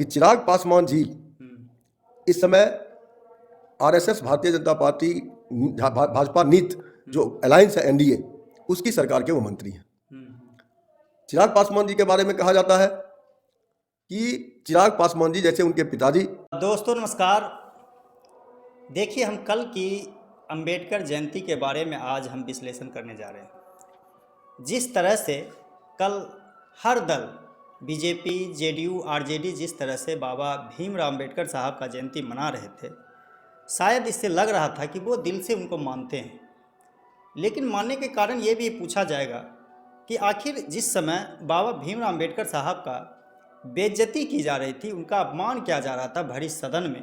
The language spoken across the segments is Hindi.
कि चिराग पासवान जी इस समय आरएसएस, भारतीय जनता पार्टी, भाजपा नीत जो अलायंस है एनडीए, उसकी सरकार के वो मंत्री हैं। चिराग पासवान जी के बारे में कहा जाता है कि चिराग पासवान जी जैसे उनके पिताजी। दोस्तों नमस्कार। देखिए, हम कल की अंबेडकर जयंती के बारे में आज हम विश्लेषण करने जा रहे हैं। जिस तरह से कल हर दल बीजेपी, जेडीयू, आरजेडी जिस तरह से बाबा भीमराव अंबेडकर साहब का जयंती मना रहे थे, शायद इससे लग रहा था कि वो दिल से उनको मानते हैं। लेकिन मानने के कारण ये भी पूछा जाएगा कि आखिर जिस समय बाबा भीमराव अंबेडकर साहब का बेइज्जती की जा रही थी, उनका अपमान किया जा रहा था भरी सदन में,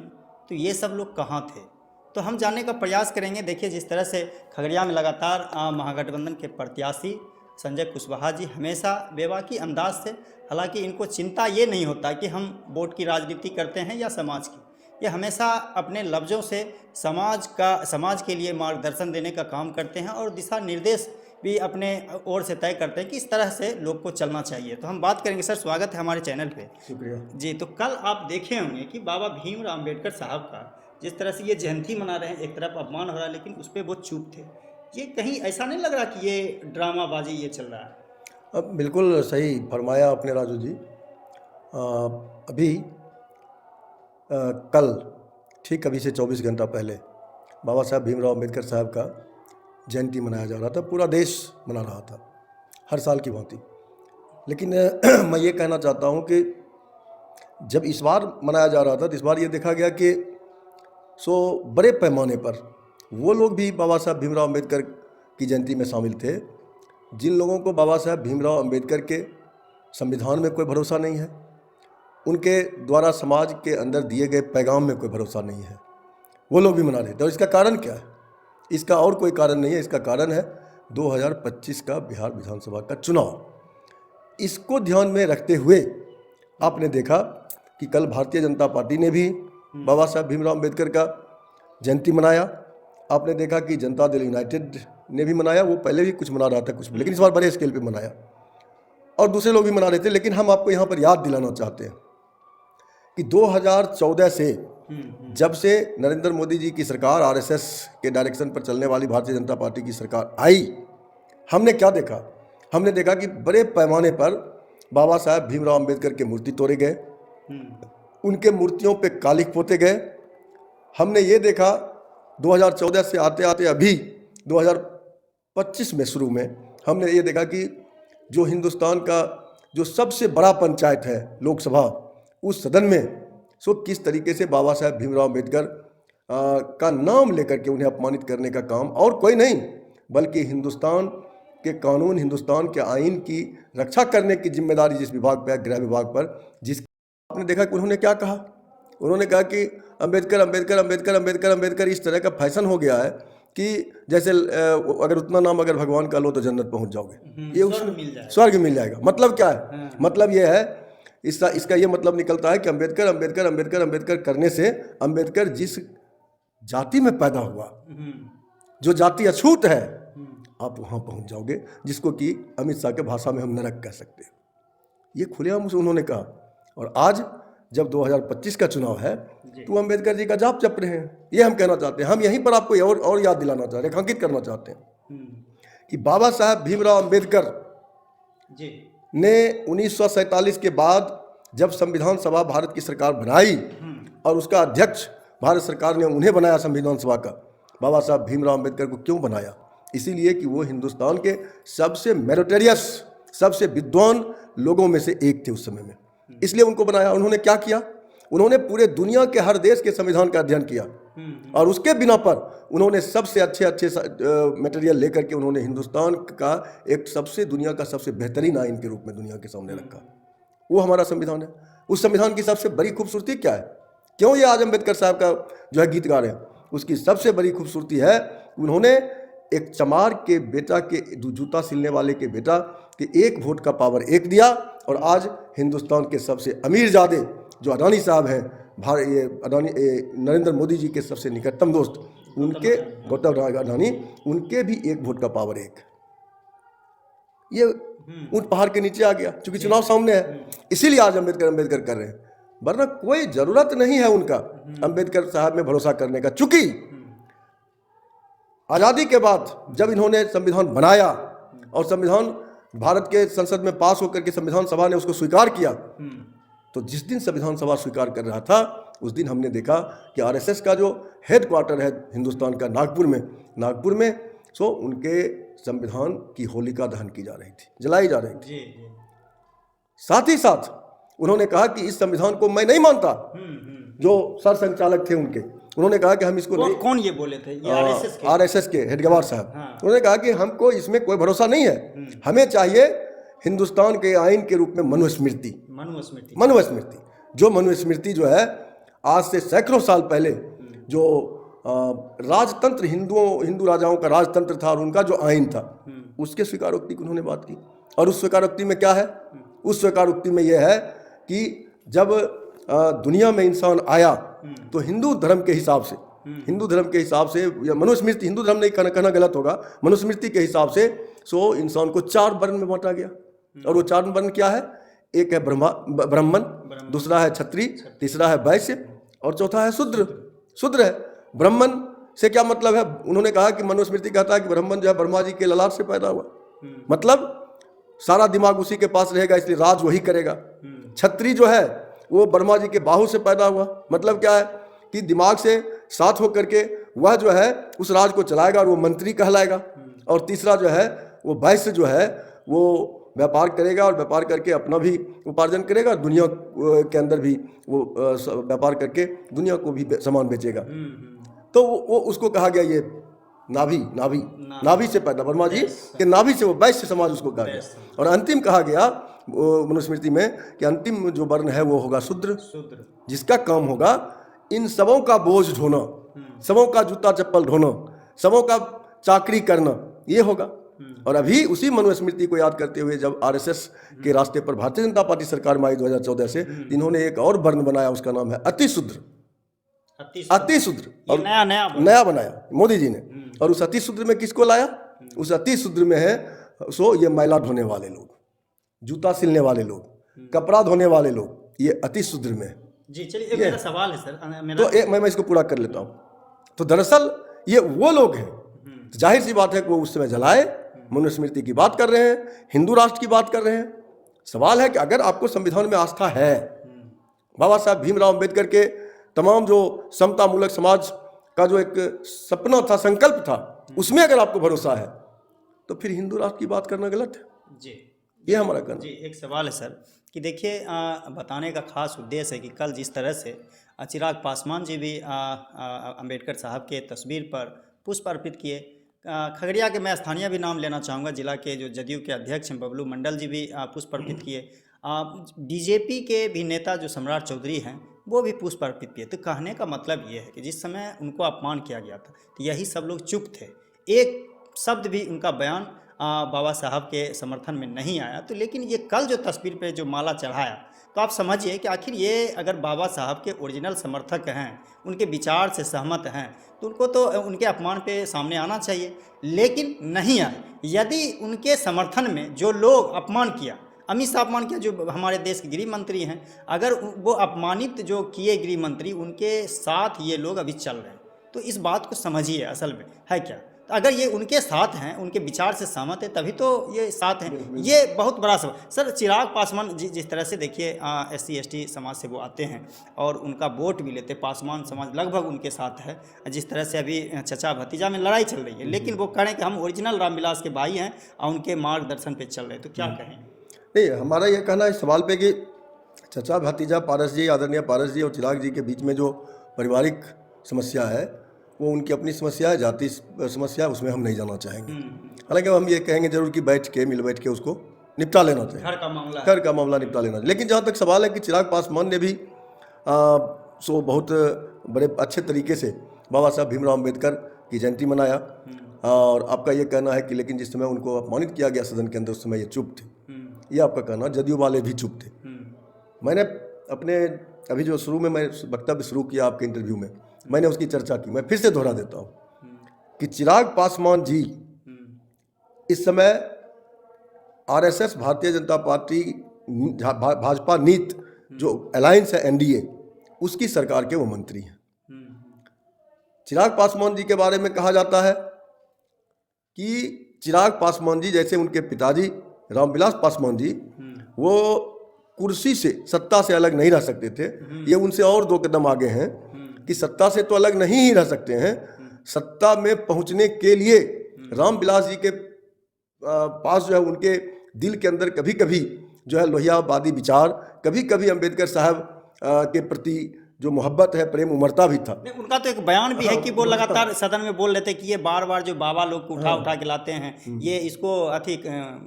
तो ये सब लोग कहाँ थे? तो हम जानने का प्रयास करेंगे। देखिए, जिस तरह से खगड़िया में लगातार महागठबंधन के प्रत्याशी संजय कुशवाहा जी हमेशा बेबाकी अंदाज से, हालांकि इनको चिंता ये नहीं होता कि हम वोट की राजनीति करते हैं या समाज की, ये हमेशा अपने लफ्ज़ों से समाज के लिए मार्गदर्शन देने का काम करते हैं और दिशा निर्देश भी अपने ओर से तय करते हैं कि इस तरह से लोग को चलना चाहिए। तो हम बात करेंगे। सर, स्वागत है हमारे चैनल पे। शुक्रिया जी। तो कल आप देखे होंगे कि बाबा भीमराव अंबेडकर साहब का जिस तरह से ये जयंती मना रहे हैं, एक तरफ अपमान हो रहा है, लेकिन उस पर वो चुप थे। ये कहीं ऐसा नहीं लग रहा कि ये ड्रामाबाजी ये चल रहा है? अब बिल्कुल सही फरमाया आपने राजू जी। अभी कल ठीक अभी से 24 घंटा पहले बाबा साहब भीमराव अम्बेडकर साहब का जयंती मनाया जा रहा था। पूरा देश मना रहा था हर साल की भांति। लेकिन मैं ये कहना चाहता हूँ कि जब इस बार मनाया जा रहा था तो इस बार ये देखा गया कि बड़े पैमाने पर वो लोग भी बाबा साहब भीमराव अम्बेडकर की जयंती में शामिल थे जिन लोगों को बाबा साहब भीमराव अम्बेडकर के संविधान में कोई भरोसा नहीं है, उनके द्वारा समाज के अंदर दिए गए पैगाम में कोई भरोसा नहीं है, वो लोग भी मना रहे थे। और इसका कारण क्या है? इसका और कोई कारण नहीं है। इसका कारण है 2025 का बिहार विधानसभा का चुनाव। इसको ध्यान में रखते हुए आपने देखा कि कल भारतीय जनता पार्टी ने भी बाबा साहब भीमराव अम्बेडकर का जयंती मनाया। आपने देखा कि जनता दल यूनाइटेड ने भी मनाया। वो पहले भी कुछ मना रहा था कुछ, लेकिन इस बार बड़े स्केल पे मनाया और दूसरे लोग भी मना रहे थे। लेकिन हम आपको यहाँ पर याद दिलाना चाहते हैं कि 2014 से जब से नरेंद्र मोदी जी की सरकार, आरएसएस के डायरेक्शन पर चलने वाली भारतीय जनता पार्टी की सरकार आई, हमने क्या देखा? हमने देखा कि बड़े पैमाने पर बाबा साहब भीमराव अम्बेडकर के मूर्ति तोड़े गए, उनके मूर्तियों पे कालिख पोते गए। हमने ये देखा 2014 से आते आते अभी 2025 में शुरू में हमने ये देखा कि जो हिंदुस्तान का जो सबसे बड़ा पंचायत है लोकसभा, उस सदन में किस तरीके से बाबा साहब भीमराव अम्बेडकर का नाम लेकर के उन्हें अपमानित करने का काम और कोई नहीं बल्कि हिंदुस्तान के कानून, हिंदुस्तान के आइन की रक्षा करने की जिम्मेदारी जिस विभाग पर, गृह विभाग पर, जिस आपने देखा कि उन्होंने क्या कहा? उन्होंने कहा कि अम्बेडकर अम्बेडकर अम्बेडकर अम्बेडकर अम्बेडकर। इस तरह का फैशन हो गया है कि जैसे अगर उतना नाम अगर भगवान का लो तो जन्नत पहुंच जाओगे, ये स्वर्ग मिल जाएगा। मतलब क्या है? मतलब ये है, इसका ये मतलब निकलता है कि अम्बेडकर अम्बेडकर अम्बेडकर अम्बेडकर करने से अम्बेडकर जिस जाति में पैदा हुआ, जो जाति अछूत है, आप वहाँ पहुँच जाओगे, जिसको कि अमित शाह के भाषा में हम नरक कह सकते हैं। ये खुलेआम उन्होंने कहा। और आज जब 2025 का चुनाव है तो अम्बेडकर जी का जाप जप रहे हैं। ये हम कहना चाहते हैं। हम यहीं पर आपको और याद दिलाना चाहते हैं, रेखांकित करना चाहते हैं कि बाबा साहब भीमराव अम्बेडकर ने 1947 के बाद जब संविधान सभा भारत की सरकार बनाई और उसका अध्यक्ष भारत सरकार ने उन्हें बनाया संविधान सभा का, बाबा साहब भीमराव अम्बेडकर को क्यों बनाया? इसीलिए कि वो हिंदुस्तान के सबसे मेरिटोरियस, सबसे विद्वान लोगों में से एक थे उस समय में, इसलिए उनको बनाया। उन्होंने क्या किया? उन्होंने पूरे दुनिया के हर देश के संविधान का अध्ययन किया और उसके बिना पर उन्होंने सबसे अच्छे मटेरियल लेकर के उन्होंने हिंदुस्तान का एक सबसे दुनिया का सबसे बेहतरीन आइन के रूप में दुनिया के सामने रखा। वो हमारा संविधान है। उस संविधान की सबसे बड़ी खूबसूरती क्या है? क्यों ये आज अम्बेडकर साहब का जो है गीत गा रहे हैं? उसकी सबसे बड़ी खूबसूरती है उन्होंने एक चमार के बेटा के, जूता सिलने वाले के बेटा के एक वोट का पावर एक दिया और आज हिंदुस्तान के सबसे अमीरजादे जो अडानी साहब हैं, नरेंद्र मोदी जी के सबसे निकटतम दोस्त, उनके गौतम अडानी, उनके भी एक वोट का पावर एक। ये ऊंट पहाड़ के नीचे आ गया, क्योंकि चुनाव सामने है। इसीलिए आज अम्बेडकर कर रहे हैं। वरना कोई ज़रूरत नहीं है उनका अंबेडकर साहब में भरोसा करने का। चूंकि आज़ादी के बाद जब इन्होंने संविधान बनाया और संविधान भारत के संसद में पास होकर के संविधान सभा ने उसको स्वीकार किया, तो जिस दिन संविधान सभा स्वीकार कर रहा था उस दिन हमने देखा कि आरएसएस का जो हेड क्वार्टर है हिंदुस्तान का नागपुर में सो उनके संविधान की होलिका दहन की जा रही थी, जलाई जा रही थी। साथ ही साथ उन्होंने कहा कि इस संविधान को मैं नहीं मानता। जो सर संचालक थे उनके, उन्होंने कहा कि हम इसको नहीं। कौन ये बोले थे? ये आरएसएस के हेड गवार साहब। उन्होंने कहा कि हमको इसमें कोई भरोसा नहीं है, हमें चाहिए हिंदुस्तान के आइन के रूप में मनुस्मृति। जो मनुस्मृति जो है आज से सैकड़ों साल पहले जो राजतंत्र हिंदू राजाओं का राजतंत्र था और उनका जो आइन था उसके स्वीकारोक्ति की उन्होंने बात की। और उस स्वीकारोक्ति में क्या है? उस स्वीकारोक्ति में यह है कि जब दुनिया में इंसान आया तो हिंदू धर्म के हिसाब से या मनुस्मृति, हिंदू धर्म नहीं कहना गलत होगा, मनुस्मृति के हिसाब से सो इंसान को 4 वर्ण में बांटा गया। और वो 4 वर्ण क्या है? एक है ब्राह्मण, दूसरा है क्षत्रिय, तीसरा है वैश्य और चौथा है शूद्र है। ब्राह्मण से क्या मतलब है? उन्होंने कहा कि मनुस्मृति कहता है कि ब्राह्मण जो है ब्रह्मा जी के ललाट से पैदा हुआ, मतलब सारा दिमाग उसी के पास रहेगा, इसलिए राज वही करेगा। क्षत्रिय जो है वो ब्रह्मा जी के बाहु से पैदा हुआ, मतलब क्या है कि दिमाग से साथ होकर के वह जो है उस राज को चलाएगा और वो मंत्री कहलाएगा। और तीसरा जो है वो वैश्य जो है वो व्यापार करेगा और व्यापार करके अपना भी उपार्जन करेगा, दुनिया के अंदर भी वो व्यापार करके दुनिया को भी सामान बेचेगा। तो वो उसको कहा गया ये नाभि से पैदा, ब्रह्मा जी के नाभि से वो वैश्य समाज उसको कहा गया। और अंतिम कहा गया मनुस्मृति में कि अंतिम जो वर्ण है वो होगा शूद्र, जिसका काम होगा इन सबों का बोझ ढोना, सबों का जूता चप्पल ढोना, सबों का चाकरी करना, ये होगा। और अभी उसी मनुस्मृति को याद करते हुए जब आरएसएस के रास्ते पर भारतीय जनता पार्टी सरकार में आई 2014 से, इन्होंने एक और वर्ण बनाया, उसका नाम है अतिशूद्र। और नया बनाया मोदी जी ने। और उस अतिशूद्र में किसको लाया? उस अतिशूद्र में है सो ये मैला ढोने वाले लोग, जूता सिलने वाले लोग, कपड़ा धोने वाले लोग, ये अतिशूद्र में है। जी चलिए, मेरा सवाल है सर, तो मैं इसको पूरा कर लेता हूँ। तो दरअसल ये वो लोग हैं, तो जाहिर सी बात है कि वो उस समय जलाए, मनुस्मृति की बात कर रहे हैं, हिंदू राष्ट्र की बात कर रहे हैं। सवाल है कि अगर आपको संविधान में आस्था है, बाबा साहब भीमराव अम्बेडकर के तमाम जो समतामूलक समाज का जो एक सपना था, संकल्प था, उसमें अगर आपको भरोसा है तो फिर हिंदू राष्ट्र की बात करना गलत है। जी, ये हमारा कहना। जी, एक सवाल है सर कि देखिए, बताने का खास उद्देश्य है कि कल जिस तरह से चिराग पासवान जी भी अम्बेडकर साहब के तस्वीर पर पुष्प अर्पित किए। खगड़िया के मैं स्थानीय भी नाम लेना चाहूँगा, जिला के जो जदयू के अध्यक्ष हैं बबलू मंडल जी भी पुष्प अर्पित किए। बीजेपी के भी नेता जो सम्राट चौधरी हैं वो भी पुष्प अर्पित किए। तो कहने का मतलब ये है कि जिस समय उनको अपमान किया गया था तो यही सब लोग चुप थे, एक शब्द भी उनका बयान बाबा साहब के समर्थन में नहीं आया। तो लेकिन ये कल जो तस्वीर पे जो माला चढ़ाया, तो आप समझिए कि आखिर ये अगर बाबा साहब के ओरिजिनल समर्थक हैं, उनके विचार से सहमत हैं, तो उनको तो उनके अपमान पे सामने आना चाहिए, लेकिन नहीं आए। यदि उनके समर्थन में जो लोग अपमान किया, अमित शाह अपमान किया जो हमारे देश के गृह मंत्री हैं, अगर वो अपमानित जो किए गृह मंत्री, उनके साथ ये लोग अभी चल रहे हैं, तो इस बात को समझिए असल में है क्या। तो अगर ये उनके साथ हैं, उनके विचार से सहमत है, तभी तो ये साथ हैं। ये बहुत बड़ा सवाल सर। चिराग पासवान जिस तरह से देखिए SC ST समाज से वो आते हैं और उनका वोट भी लेते, पासवान समाज लगभग उनके साथ है। जिस तरह से अभी चचा भतीजा में लड़ाई चल रही है, लेकिन वो कह रहे हैं कि हम ओरिजिनल रामविलास के भाई हैं और उनके मार्गदर्शन पे चल रहे हैं, तो क्या कहें? नहीं, हमारा ये कहना है इस सवाल पे कि चचा भतीजा पारस जी, आदरणीय पारस जी और चिराग जी के बीच में जो पारिवारिक समस्या है वो उनकी अपनी समस्या है, जाति समस्या है, उसमें हम नहीं जाना चाहेंगे। हालांकि हम ये कहेंगे जरूर कि मिल बैठ के उसको निपटा लेना चाहिए, घर का मामला निपटा लेना चाहिए। लेकिन जहाँ तक सवाल है कि चिराग पासवान ने भी सो बहुत बड़े अच्छे तरीके से बाबा साहब भीमराव अम्बेडकर की जयंती मनाया, और आपका ये कहना है कि लेकिन जिस समय उनको अपमानित किया गया सदन के अंदर, उस समय ये चुप थे, ये आपका कहना। जदयू वाले भी चुप थे। मैंने अपने अभी जो शुरू में मैं वक्तव्य शुरू किया आपके इंटरव्यू में, मैंने उसकी चर्चा की, मैं फिर से दोहरा देता हूँ कि चिराग पासवान जी इस समय RSS भारतीय जनता पार्टी भाजपा नीति जो अलायंस है एनडीए, उसकी सरकार के वो मंत्री हैं। चिराग पासवान जी के बारे में कहा जाता है कि चिराग पासवान जी जैसे उनके पिताजी रामविलास पासवान जी, वो कुर्सी से, सत्ता से अलग नहीं रह सकते थे। ये उनसे और 2 कदम आगे हैं कि सत्ता से तो अलग नहीं ही रह सकते हैं, सत्ता में पहुंचने के लिए रामविलास जी के पास जो है उनके दिल के अंदर कभी कभी जो है लोहियावादी विचार, कभी कभी अंबेडकर साहब के प्रति जो मोहब्बत है, प्रेम उमड़ता भी था। नहीं, उनका तो एक बयान भी है कि वो लगातार सदन में बोल रहे थे कि ये बार बार जो बाबा लोग को उठा के लाते हैं, ये इसको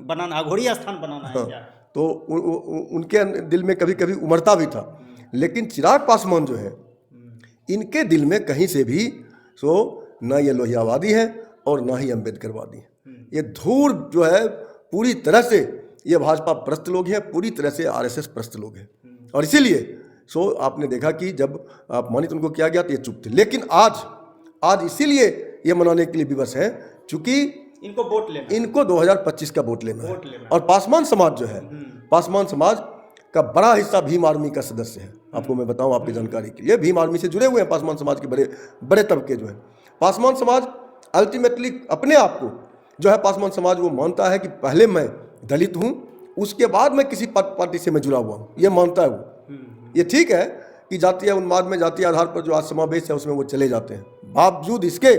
बनाना, अघोरी स्थान बनाना है क्या? तो उनके दिल में कभी कभी उमड़ता भी था। लेकिन चिराग पासवान जो है, इनके दिल में कहीं से भी न ये लोहियावादी है और न ही अंबेडकरवादी है। ये धूर जो है पूरी तरह से ये भाजपा प्रस्त लोग हैं, पूरी तरह से आरएसएस प्रस्त लोग हैं। और इसीलिए आपने देखा कि जब अपमानित उनको किया गया तो ये चुप थे। लेकिन आज इसीलिए ये मनाने के लिए विवश है क्योंकि इनको वोट लेना, इनको 2025 का वोट लेना है। और पासवान समाज जो है, पासवान समाज का बड़ा हिस्सा भीम आर्मी का सदस्य है। आपको मैं बताऊं आपकी जानकारी के लिए, भीम आर्मी से जुड़े हुए हैं पासवान समाज के बड़े बड़े तबके जो है। पासवान समाज अल्टीमेटली अपने आप को जो है, पासवान समाज वो मानता है कि पहले मैं दलित हूं, उसके बाद मैं किसी पार्टी से मैं जुड़ा हुआ हूं, ये मानता है वो। ये ठीक है कि जातीय उन्माद में, जातीय आधार पर जो आज समावेश है उसमें वो चले जाते हैं। बावजूद इसके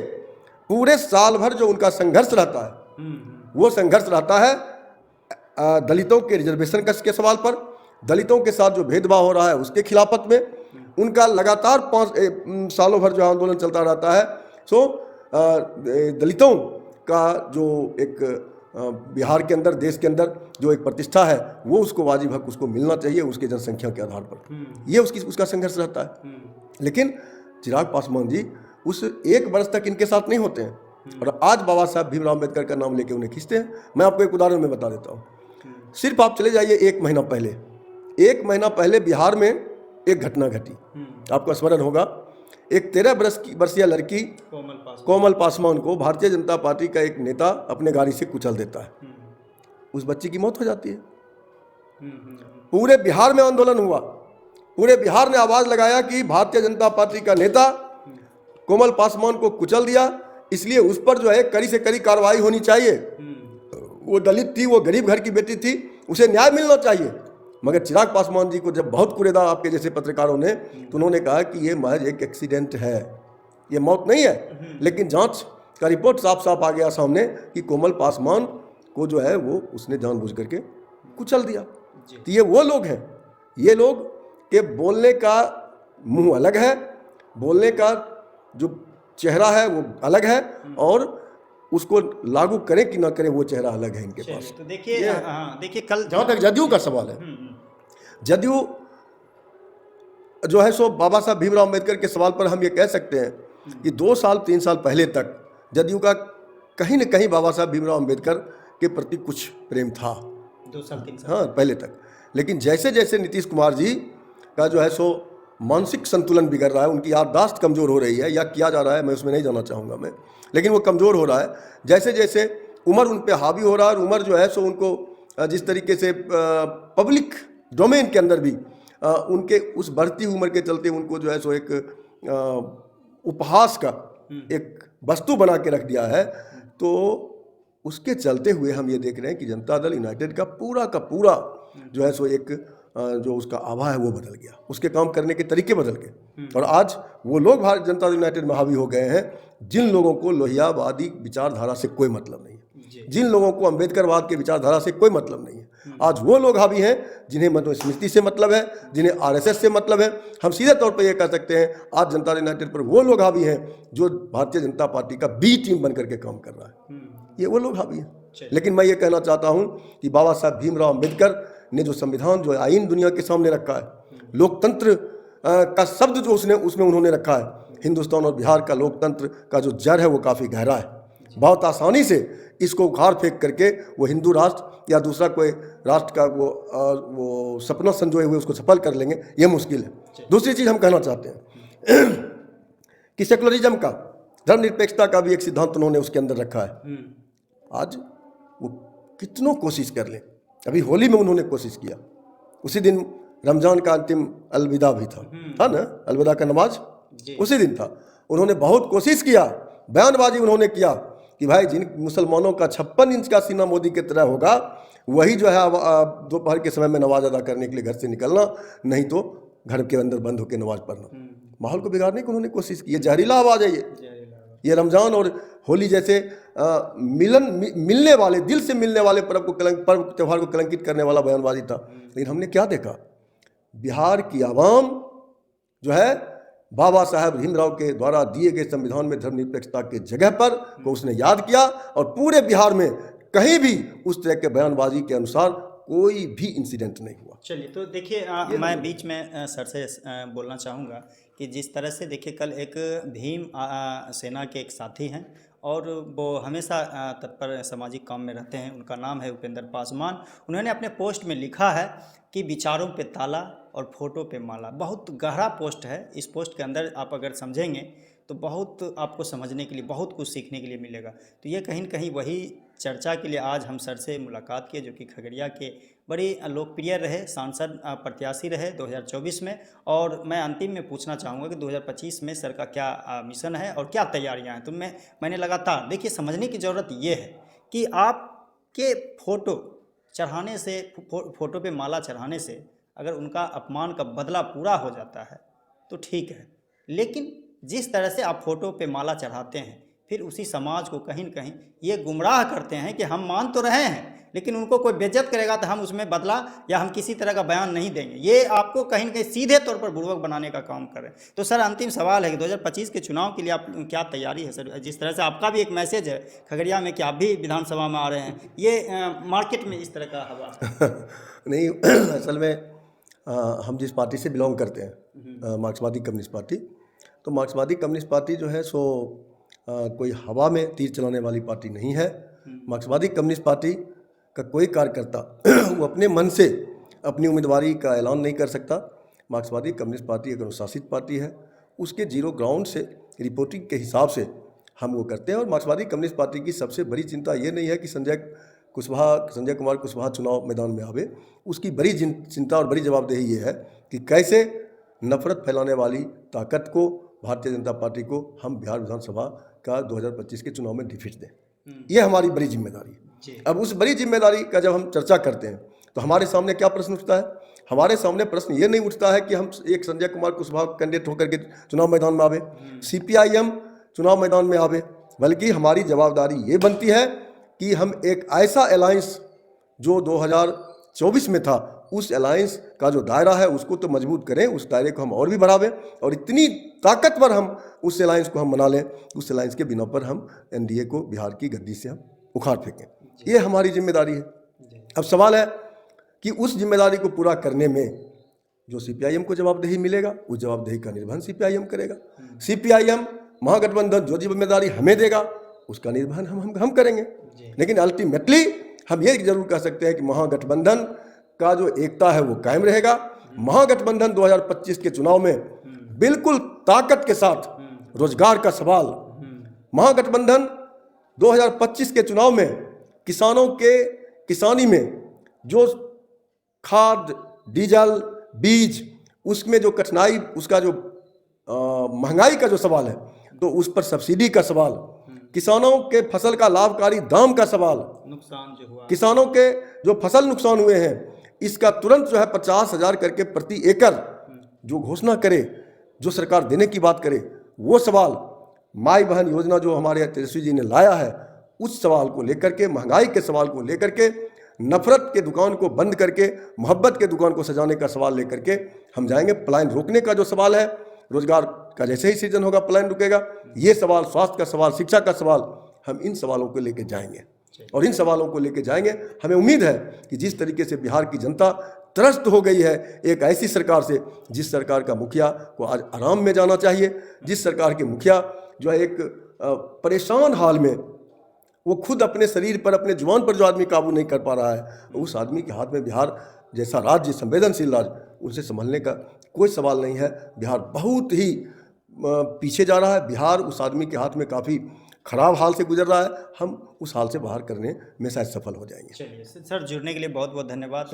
पूरे साल भर जो उनका संघर्ष रहता है, वो संघर्ष रहता है दलितों के रिजर्वेशन के सवाल पर, दलितों के साथ जो भेदभाव हो रहा है उसके खिलाफत में। उनका लगातार 5 सालों भर जो आंदोलन चलता रहता है। दलितों का जो एक बिहार के अंदर, देश के अंदर जो एक प्रतिष्ठा है, वो उसको वाजिब हक उसको मिलना चाहिए उसके जनसंख्या के आधार पर। ये उसका संघर्ष रहता है। लेकिन चिराग पासवान जी उस 1 वर्ष तक इनके साथ नहीं होते हैं और आज बाबा साहब भीमराव अम्बेडकर का नाम लेके उन्हें खींचते हैं। मैं आपको एक उदाहरण में बता देता हूँ। सिर्फ आप चले जाइए 1 महीना पहले बिहार में एक घटना घटी, आपको स्मरण होगा। एक 13 वर्षीय लड़की कोमल पासवान को भारतीय जनता पार्टी का एक नेता अपने गाड़ी से कुचल देता है। उस बच्ची की मौत हो जाती है। पूरे बिहार में आंदोलन हुआ, पूरे बिहार ने आवाज लगाया कि भारतीय जनता पार्टी का नेता कोमल पासवान को कुचल दिया, इसलिए उस पर जो है कड़ी से कड़ी कार्रवाई होनी चाहिए। वो दलित थी, वो गरीब घर की बेटी थी, उसे न्याय मिलना चाहिए। मगर चिराग पासवान जी को जब बहुत कुरेदा आपके जैसे पत्रकारों ने, तो उन्होंने कहा कि ये महज एक एक्सीडेंट है, ये मौत नहीं है। लेकिन जांच का रिपोर्ट साफ साफ आ गया सामने कि कोमल पासवान को जो है वो उसने जानबूझ करके कुचल दिया। तो ये वो लोग हैं, ये लोग के बोलने का मुंह अलग है, बोलने का जो चेहरा है वो अलग है, और उसको लागू करें कि ना करें वो चेहरा अलग है इनके पास। तो देखिए कल जहाँ तक जदयू का सवाल है, जदयू जो है बाबा साहब भीमराव अम्बेडकर के सवाल पर हम ये कह सकते हैं कि 2 साल 3 साल पहले तक जदयू का कहीं न कहीं बाबा साहब भीमराव अम्बेडकर के प्रति कुछ प्रेम था, 2 साल 3 साल हाँ पहले तक। लेकिन जैसे जैसे नीतीश कुमार जी का जो है मानसिक संतुलन बिगड़ रहा है, उनकी याददाश्त कमज़ोर हो रही है, या किया जा रहा है, मैं उसमें नहीं जाना चाहूँगा मैं, लेकिन वो कमज़ोर हो रहा है। जैसे जैसे उम्र उन पर हावी हो रहा है, और उम्र जो है उनको जिस तरीके से पब्लिक डोमेन के अंदर भी उनके उस बढ़ती उम्र के चलते उनको जो है एक उपहास का एक वस्तु बना के रख दिया है। तो उसके चलते हुए हम ये देख रहे हैं कि जनता दल यूनाइटेड का पूरा जो है एक जो उसका आभा है वो बदल गया, उसके काम करने के तरीके बदल गए। और आज वो लोग भारतीय जनता दल यूनाइटेड में हावी हो गए हैं जिन लोगों को लोहियावादी विचारधारा से कोई मतलब नहीं है, जिन लोगों को अंबेडकरवाद के विचारधारा से कोई मतलब नहीं है। आज वो लोग हावी हैं जिन्हें मनुस्मृति से मतलब है, जिन्हें आरएसएस से मतलब है। हम सीधे तौर पर यह कह सकते हैं आज जनता दल यूनाइटेड पर वो लोग हावी हैं जो भारतीय जनता पार्टी का बी टीम बनकर के काम कर रहा है, ये वो लोग हावी हैं। लेकिन मैं ये कहना चाहता हूँ कि बाबा साहब भीमराव अम्बेडकर ने जो संविधान, जो आईन दुनिया के सामने रखा है, लोकतंत्र का शब्द जो उसमें उन्होंने रखा है, हिंदुस्तान और बिहार का लोकतंत्र का जो जड़ है वो काफ़ी गहरा है। बहुत आसानी से इसको उखाड़ फेंक करके वो हिंदू राष्ट्र या दूसरा कोई राष्ट्र का वो सपना संजोए हुए उसको सफल कर लेंगे, ये मुश्किल है। दूसरी चीज़ हम कहना चाहते हैं कि सेकुलरिज्म का, धर्मनिरपेक्षता का भी एक सिद्धांत उन्होंने उसके अंदर रखा है। आज वो कितनों कोशिश कर लें, अभी होली में उन्होंने कोशिश किया, उसी दिन रमज़ान का अंतिम अलविदा भी था ना, अलविदा का नमाज जी। उसी दिन था। उन्होंने बहुत कोशिश किया, बयानबाजी उन्होंने किया कि भाई जिन मुसलमानों का 56 इंच का सीना मोदी की तरह होगा, वही जो है दोपहर के समय में नमाज अदा करने के लिए घर से निकलना, नहीं तो घर के अंदर बंद होकर नमाज पढ़ना। माहौल को बिगाड़ने की उन्होंने कोशिश की। ये जहरीला आवाज़ है ये रमज़ान और होली जैसे मिलने वाले, दिल से मिलने वाले पर्व त्यौहार को कलंकित करने वाला बयानबाजी था। लेकिन हमने क्या देखा, बिहार की आवाम जो है बाबा साहब भीमराव के द्वारा दिए गए संविधान में धर्मनिरपेक्षता के जगह पर को उसने याद किया, और पूरे बिहार में कहीं भी उस तरह के बयानबाजी के अनुसार कोई भी इंसिडेंट नहीं हुआ। चलिए, तो देखिए मैं बीच में सर से बोलना चाहूँगा कि जिस तरह से देखिए कल एक भीम सेना के एक साथी हैं और वो हमेशा तत्पर सामाजिक काम में रहते हैं, उनका नाम है उपेंद्र पासवान। उन्होंने अपने पोस्ट में लिखा है कि विचारों पे ताला और फोटो पे माला। बहुत गहरा पोस्ट है। इस पोस्ट के अंदर आप अगर समझेंगे तो बहुत आपको समझने के लिए, बहुत कुछ सीखने के लिए मिलेगा। तो ये कहीं न कहीं वही चर्चा के लिए आज हम सर से मुलाकात किए, जो कि खगड़िया के बड़े लोकप्रिय रहे, सांसद प्रत्याशी रहे 2024 में। और मैं अंतिम में पूछना चाहूँगा कि 2025 में सर का क्या मिशन है और क्या तैयारियाँ हैं। तो मैंने लगातार देखिए समझने की ज़रूरत ये है कि आपके फ़ोटो चढ़ाने से, फ़ोटो पे माला चढ़ाने से अगर उनका अपमान का बदला पूरा हो जाता है तो ठीक है, लेकिन जिस तरह से आप फ़ोटो पे माला चढ़ाते हैं, फिर उसी समाज को कहीं न कहीं ये गुमराह करते हैं कि हम मान तो रहे हैं, लेकिन उनको कोई बेइज्जत करेगा तो हम उसमें बदला या हम किसी तरह का बयान नहीं देंगे। ये आपको कहीं न कहीं सीधे तौर पर बुड़बक बनाने का काम कर रहे हैं। तो सर अंतिम सवाल है कि 2025 के चुनाव के लिए आप क्या तैयारी है सर? जिस तरह से आपका भी एक मैसेज है खगड़िया में कि आप भी विधानसभा में आ रहे हैं, ये मार्केट में इस तरह का हवा नहीं असल में हम जिस पार्टी से बिलोंग करते हैं, मार्क्सवादी कम्युनिस्ट पार्टी, तो मार्क्सवादी कम्युनिस्ट पार्टी जो है सो कोई हवा में तीर चलाने वाली पार्टी नहीं है। मार्क्सवादी कम्युनिस्ट पार्टी का कोई कार्यकर्ता वो अपने मन से अपनी उम्मीदवारी का ऐलान नहीं कर सकता। मार्क्सवादी कम्युनिस्ट पार्टी एक अनुशासित पार्टी है, उसके जीरो ग्राउंड से रिपोर्टिंग के हिसाब से हम वो करते हैं। और मार्क्सवादी कम्युनिस्ट पार्टी की सबसे बड़ी चिंता ये नहीं है कि संजय कुमार कुशवाहा चुनाव मैदान में आवे। उसकी बड़ी चिंता और बड़ी जवाबदेही ये है कि कैसे नफरत फैलाने वाली ताकत को, भारतीय जनता पार्टी को, हम बिहार विधानसभा का 2025 के चुनाव में डिफीट दें। ये हमारी बड़ी जिम्मेदारी है। अब उस बड़ी जिम्मेदारी का जब हम चर्चा करते हैं तो हमारे सामने क्या प्रश्न उठता है? हमारे सामने प्रश्न ये नहीं उठता है कि हम एक संजय कुमार कुशवाहा कैंडिडेट होकर के चुनाव मैदान में आवे, CPIM चुनाव मैदान में आवे, बल्कि हमारी जवाबदारी ये बनती है कि हम एक ऐसा अलायंस जो 2024 में था, उस अलायंस का जो दायरा है उसको तो मजबूत करें, उस दायरे को हम और भी बढ़ावें और इतनी ताकतवर हम उस अलायंस को हम बना लें, उस अलायंस के बिना पर हम NDA को बिहार की गद्दी से हम उखाड़ फेंकें। ये हमारी जिम्मेदारी है। अब सवाल है कि उस जिम्मेदारी को पूरा करने में जो CPIM को जवाबदेही मिलेगा, उस जवाबदेही का निर्वहन CPIM करेगा। CPIM महागठबंधन जो जिम्मेदारी हमें देगा उसका निर्वहन हम करेंगे। लेकिन अल्टीमेटली हम ये जरूर कह सकते हैं कि महागठबंधन का जो एकता है वो कायम रहेगा। महागठबंधन 2025 के चुनाव में बिल्कुल ताकत के साथ रोजगार का सवाल, महागठबंधन 2025 के चुनाव में किसानों के किसानी में जो खाद, डीजल, बीज, उसमें जो कठिनाई, उसका जो महंगाई का जो सवाल है, तो उस पर सब्सिडी का सवाल, किसानों के फसल का लाभकारी दाम का सवाल, नुकसान जो हुआ, किसानों के जो फसल नुकसान हुए हैं इसका तुरंत जो है 50,000 करके प्रति एकड़ जो घोषणा करे, जो सरकार देने की बात करे, वो सवाल, माई बहन योजना जो हमारे तेजस्वी जी ने लाया है, उस सवाल को लेकर के, महंगाई के सवाल को लेकर के, नफरत के दुकान को बंद करके मोहब्बत के दुकान को सजाने का सवाल लेकर के हम जाएंगे। पलायन रोकने का जो सवाल है, रोजगार का जैसे ही सृजन होगा पलायन रुकेगा, ये सवाल, स्वास्थ्य का सवाल, शिक्षा का सवाल, हम इन सवालों को लेकर जाएंगे। और इन सवालों को लेकर जाएंगे। हमें उम्मीद है कि जिस तरीके से बिहार की जनता त्रस्त हो गई है एक ऐसी सरकार से, जिस सरकार का मुखिया को आज आराम में जाना चाहिए, जिस सरकार के मुखिया जो है एक परेशान हाल में, वो खुद अपने शरीर पर, अपने जुबान पर जो आदमी काबू नहीं कर पा रहा है, उस आदमी के हाथ में बिहार जैसा राज्य, संवेदनशील राज्य, उसे संभलने का कोई सवाल नहीं है। बिहार बहुत ही पीछे जा रहा है। बिहार उस आदमी के हाथ में काफ़ी खराब हाल से गुजर रहा है। हम उस हाल से बाहर करने में शायद सफल हो जाएंगे। चलिए सर, जुड़ने के लिए बहुत बहुत धन्यवाद।